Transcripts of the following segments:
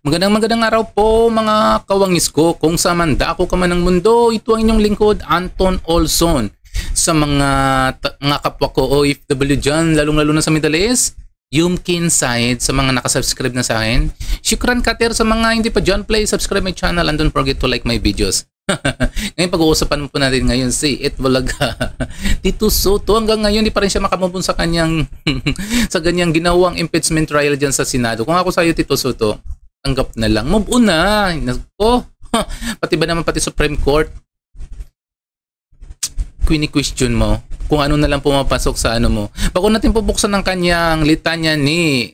Magandang araw po mga kawangis ko. Kung sa mandako ka man ng mundo, ito ang inyong lingkod, Anton Olson. Sa mga kapwa ko OFW dyan, lalong-lalo na sa Middle East, Yumkin side sa mga nakasubscribe na sa akin. Shukran Kater sa mga hindi pa dyan, play, subscribe my channel and don't forget to like my videos. Ngayon pag-uusapan po natin ngayon si Itbulaga. Tito Soto hanggang ngayon di pa rin siya makamubun sa kanyang sa ganyang ginawang impeachment trial dyan sa Senado. Kung ako sa iyo Tito Soto, tanggap na lang. Move on na. Pati ba naman pati Supreme Court? Question mo kung ano na lang pumapasok sa ano mo. Bago natin pubuksan ng kanyang litanya ni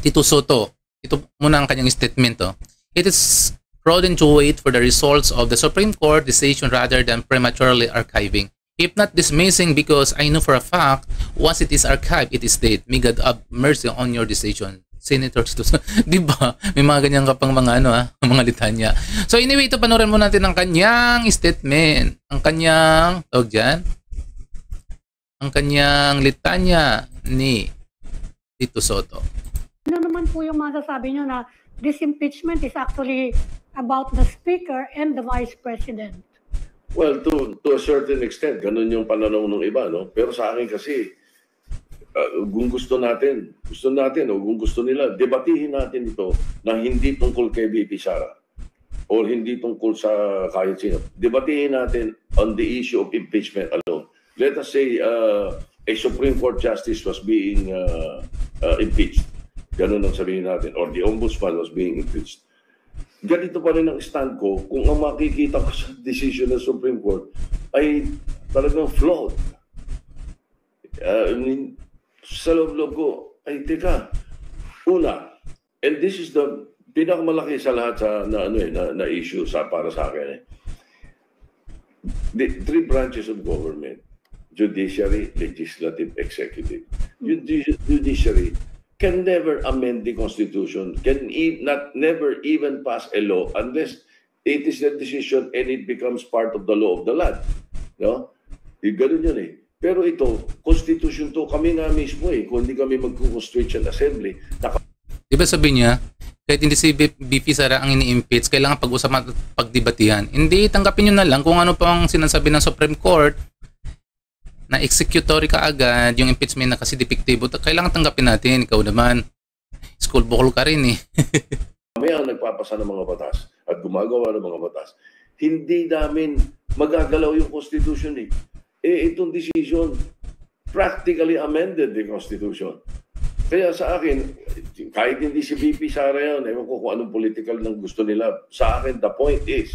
Tito Soto, ito muna ang kanyang statement. It is prudent to wait for the results of the Supreme Court decision rather than prematurely archiving. If not dismissing, because I know for a fact, once it is archived, it is dead. May God have mercy on your decision. Senator Tito Soto. Diba? May mga ganyan ka pang mga mga litanya. So anyway, ito panoorin mo natin ang kanyang statement. Ang kanyang, tawag dyan? Ang kanyang litanya ni Tito Soto. Ano naman po yung masasabi nyo na this impeachment is actually about the Speaker and the Vice President? Well, to a certain extent, ganun yung pananaw ng iba, no? Pero sa akin kasi, kung gusto natin o kung gusto nila, debatihin natin ito na hindi tungkol kay VP Sara o hindi tungkol sa kahit sino. Debatihin natin on the issue of impeachment alone. Let us say a Supreme Court Justice was being impeached. Ganun ang sabihin natin. Or the Ombudsman was being impeached. Ganito pa rin ang stand ko kung ang makikita ko sa decision ng Supreme Court ay talagang flawed. Sa loob-loob ko, ay teka, una, and this is the pinakamalaki sa lahat na issue para sa akin. The three branches of government, judiciary, legislative, executive. Judiciary can never amend the Constitution, never even pass a law unless it is a decision and it becomes part of the law of the land. No? Ganun yun eh. Pero ito, Constitution to, kami nga mismo kung hindi kami mag-Constitution Assembly. Diba sabi niya, kahit hindi si VP Sara ang ini-impeach, kailangan pag-usapan at pagdebatihan. Hindi, tanggapin nyo na lang kung ano pang sinasabi ng Supreme Court na executory ka agad, yung impeachment na kasi depektibo, kailangan tanggapin natin. Ikaw naman, school bukol ka rin Kami ang nagpapasa ng mga batas at gumagawa ng mga batas. Hindi namin magagalaw yung Constitution itong decision practically amended the Constitution. Kaya sa akin, kahit hindi si VP Sara yan, ewan ko kung anong political ng gusto nila. Sa akin, the point is,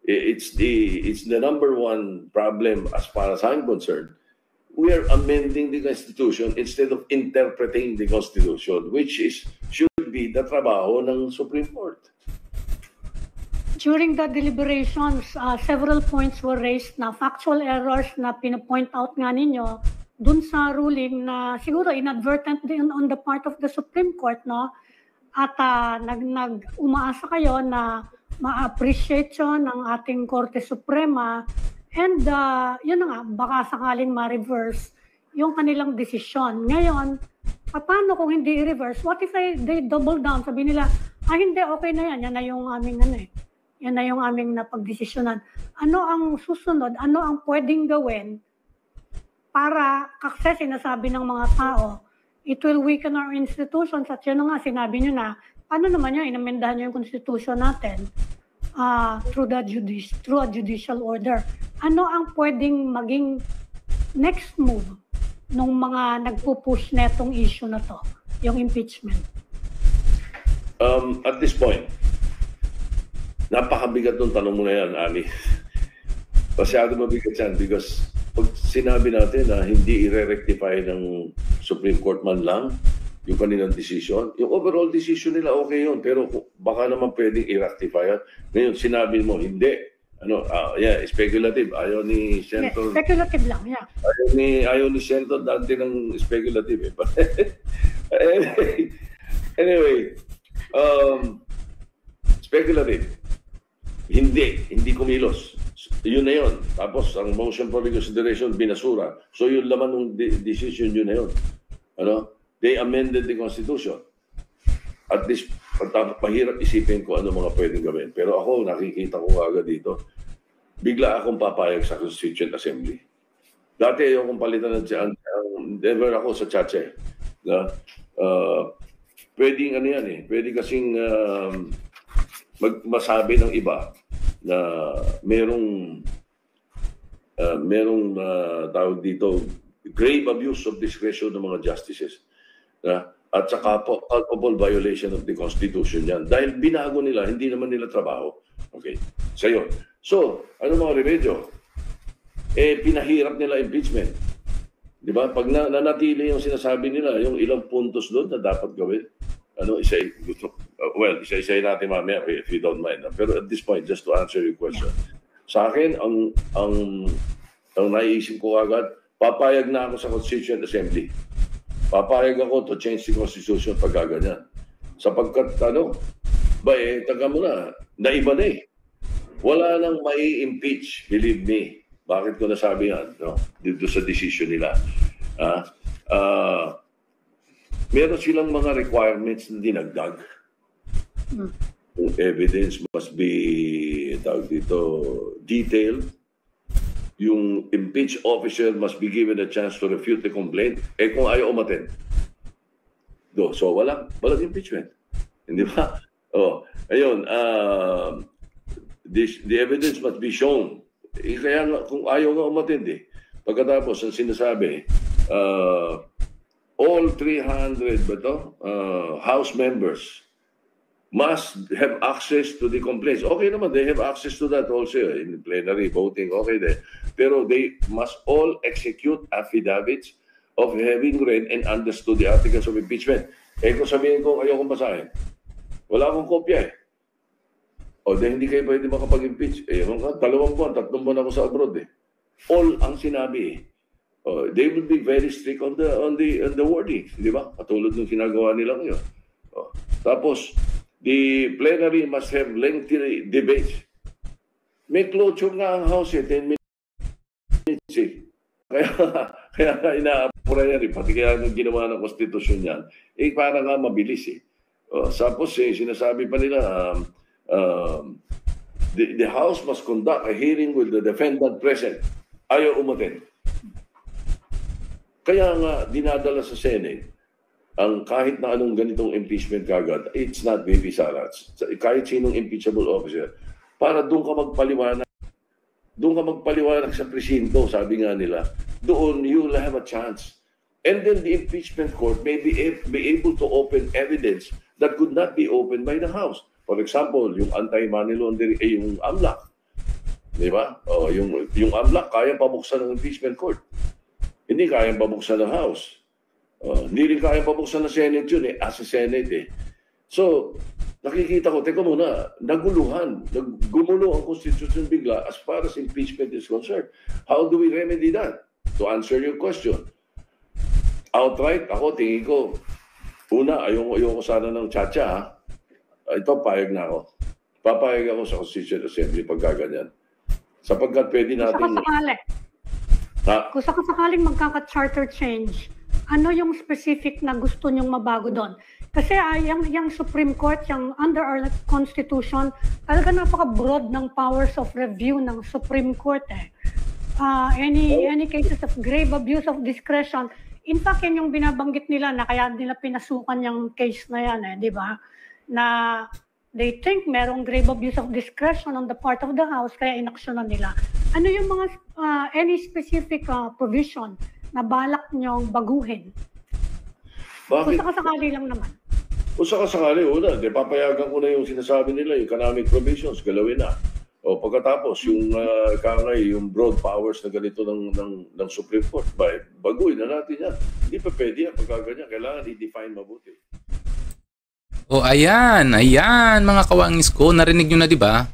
it's the number one problem as far as I'm concerned. We are amending the Constitution instead of interpreting the Constitution, which should be the trabaho ng Supreme Court. During the deliberations, several points were raised na factual errors na pinapoint out nga ninyo dun sa ruling na siguro inadvertent din on the part of the Supreme Court, no? At umaasa kayo na ma-appreciate yun ng ating Korte Suprema and yun na nga, baka sakaling ma-reverse yung kanilang desisyon. Ngayon, paano kung hindi i-reverse? What if they double down? Sabi nila, hindi, okay na yan. Yan na yung aming yan na yung aming napagdesisyonan. Ano ang susunod? Ano ang pwedeng gawin para, kasi sinasabi ng mga tao, it will weaken our institutions at yun nga, sinabi nyo na, paano naman yun, inamendahan nyo yung constitution natin through a judicial order. Ano ang pwedeng maging next move nung mga nagpupush na itong issue na to, yung impeachment? At this point, napakabigat ng tanong mo na yan, Ali. Masyado mabigat yan because pag sinabi natin na hindi i-rectify ng Supreme Court man lang yung kanilang decision, yung overall decision nila okay yun, pero baka naman pwedeng i-rectify yan. Ngayon, sinabi mo, hindi. Speculative. Ayaw ni Senator. Yes, speculative lang, yeah. Ayaw ni Senator dati ng speculative. Anyway, speculative. Hindi kumilos. Yun na yun. Tapos ang motion for reconsideration binasura. So yung laman ng decision yun na yun. Ano? They amended the Constitution. At least, mahirap isipin ko ano mga pwedeng gawin. Pero ako, nakikita ko agad dito, bigla akong papayag sa Constituent Assembly. Dati ayokong palitan never ako sa Chache. Na, pwedeng ano yan eh. Pwede kasing masabi ng iba na merong tawag dito, grave abuse of discretion ng mga justices. At saka po, culpable violation of the Constitution yan. Dahil binago nila, hindi naman nila trabaho. Okay, sa'yo. So, ano mga remedyo? Pinahirap nila impeachment. Di ba? Pag nanatili yung sinasabi nila, yung ilang puntos doon na dapat gawin, isa-isa natin mamaya if you don't mind. Pero at this point, just to answer your question, sa akin, ang naiisip ko agad, papayag na ako sa Constituent Assembly. Papayag ako to change the Constitution pag gaganyan. Sapagkat, taga mo na, naiba na eh. Wala nang mai-impeach, believe me. Bakit ko nasabi yan? No? Dito sa decision nila. Meron silang mga requirements na dinagdag. Evidence must be, detailed. Yung impeached officer must be given a chance to refute the complaint. Kung ayaw umattend. So, walang impeachment. Hindi ba? Ayun. The evidence must be shown. Kaya kung ayaw nga umattend pagkatapos, ang sinasabi, all 300 House members must have access to the complaints. Okay naman, they have access to that also in plenary voting. Okay din. Pero they must all execute affidavits of having read and understood the articles of impeachment. Kung sabihin ko, ayaw kong basahin, wala akong kopya dahil hindi kayo pwede makapag-impeach. 2 buwan, 3 buwan ako sa abroad All ang sinabi they will be very strict on the wording, di ba? Katulad ng ginagawa nila ngayon. Tapos, the plenary must have lengthy debates. May closure nga ang House 10 minutes Kaya inaapura yan pati kaya nung ginawa ng konstitusyon yan, para nga mabilis Tapos sinasabi pa nila, the House must conduct a hearing with the defendant present. Ayaw umattend. Kaya nga dinadala sa Senate ang kahit na anong ganitong impeachment kagad, it's not baby salads. Kahit sinong impeachable officer, para doon ka magpaliwanag. Doon ka magpaliwanag sa presinto, sabi nga nila. Doon you will have a chance. And then the impeachment court may be able to open evidence that could not be opened by the House. For example, yung anti-money laundering, yung AMLAC. Di ba? Yung AMLAC, kaya pabuksan ng impeachment court. Hindi kaya pabuksan ng House. Hindi rin kaya pabuksan ng Senate yun as a Senate So, nakikita ko, teka muna, gumulo ang Constitution bigla as far as impeachment is concerned. How do we remedy that? To answer your question, outright, ako, tingin ko, ayoko sana ng tsa-tsa, ito, payag na ako. Papayag ako sa Constituent Assembly pag gaganyan. Sapagkat pwede natin... Kung sakaling magkaka-charter change, ano yung specific na gusto nyong mabago doon? Kasi yung Supreme Court, yung under our Constitution, talaga napaka-broad ng powers of review ng Supreme Court Any cases of grave abuse of discretion, in fact, yan yung binabanggit nila na kaya nila pinasukan yung case na yan, di ba? Na they think merong grave abuse of discretion on the part of the House, kaya inaksyonan nila. Ano yung mga, any specific provision na balak nyong baguhin? Bakit? Kung sakasakali lang naman. Kung sakasakali, papayagan ko na yung sinasabi nila, economic provisions, galawin na. Pagkatapos, yung broad powers na ganito ng Supreme Court, baguhin na natin yan. Hindi pa pwede yan pagkaganyan. Kailangan i-define mabuti. Ayan, mga kawangis ko, narinig nyo na, di ba?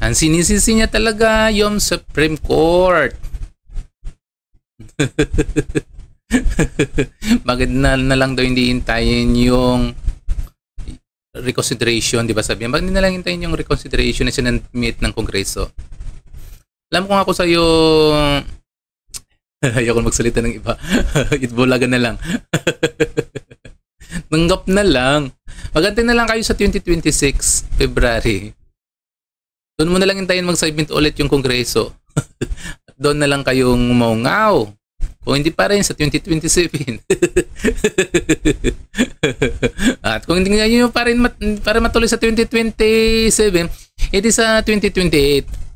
Ang sinisisi niya talaga yung Supreme Court. Bakit na lang daw hindi hintayin yung reconsideration, di ba sabihin? Bakit hindi na lang hintayin yung reconsideration na sinamit ng Kongreso? Alam ko nga ako sa'yo, ayoko magsalita ng iba. Itbulaga na lang. Tanggap na lang. Magantay na lang kayo sa 2026, February. Doon mo na lang hintayin mag-submit ulit yung kongreso. At doon na lang kayong umaungaw. Kung hindi pa rin sa 2027. At kung hindi nyo pa rin para matuloy sa 2027, edi sa 2028.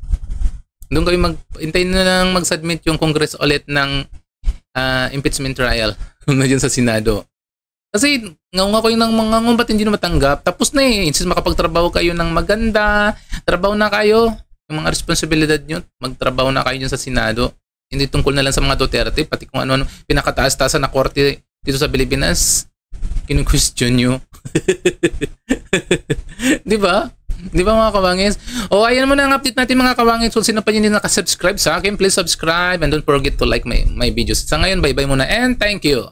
Doon kayo hintayin na lang mag-submit yung Congress ulit ng impeachment trial na dyan sa Senado. Kasi nga ko yung mga ba't hindi na matanggap. Tapos na eh. Since makapagtrabaho kayo ng maganda, trabaho na kayo. Yung mga responsibilidad nyo, magtrabaho na kayo dyan sa Senado. Hindi tungkol na lang sa mga Duterte, pati kung ano-ano pinakataas-taasan na korte dito sa Pilipinas. Kinu-question nyo. Di ba? Di ba mga kawangis? O ayan mo na ang update natin mga kawangis. Kung sino pa hindi nakasubscribe sa akin, please subscribe and don't forget to like my videos. Sa ngayon, bye-bye muna and thank you.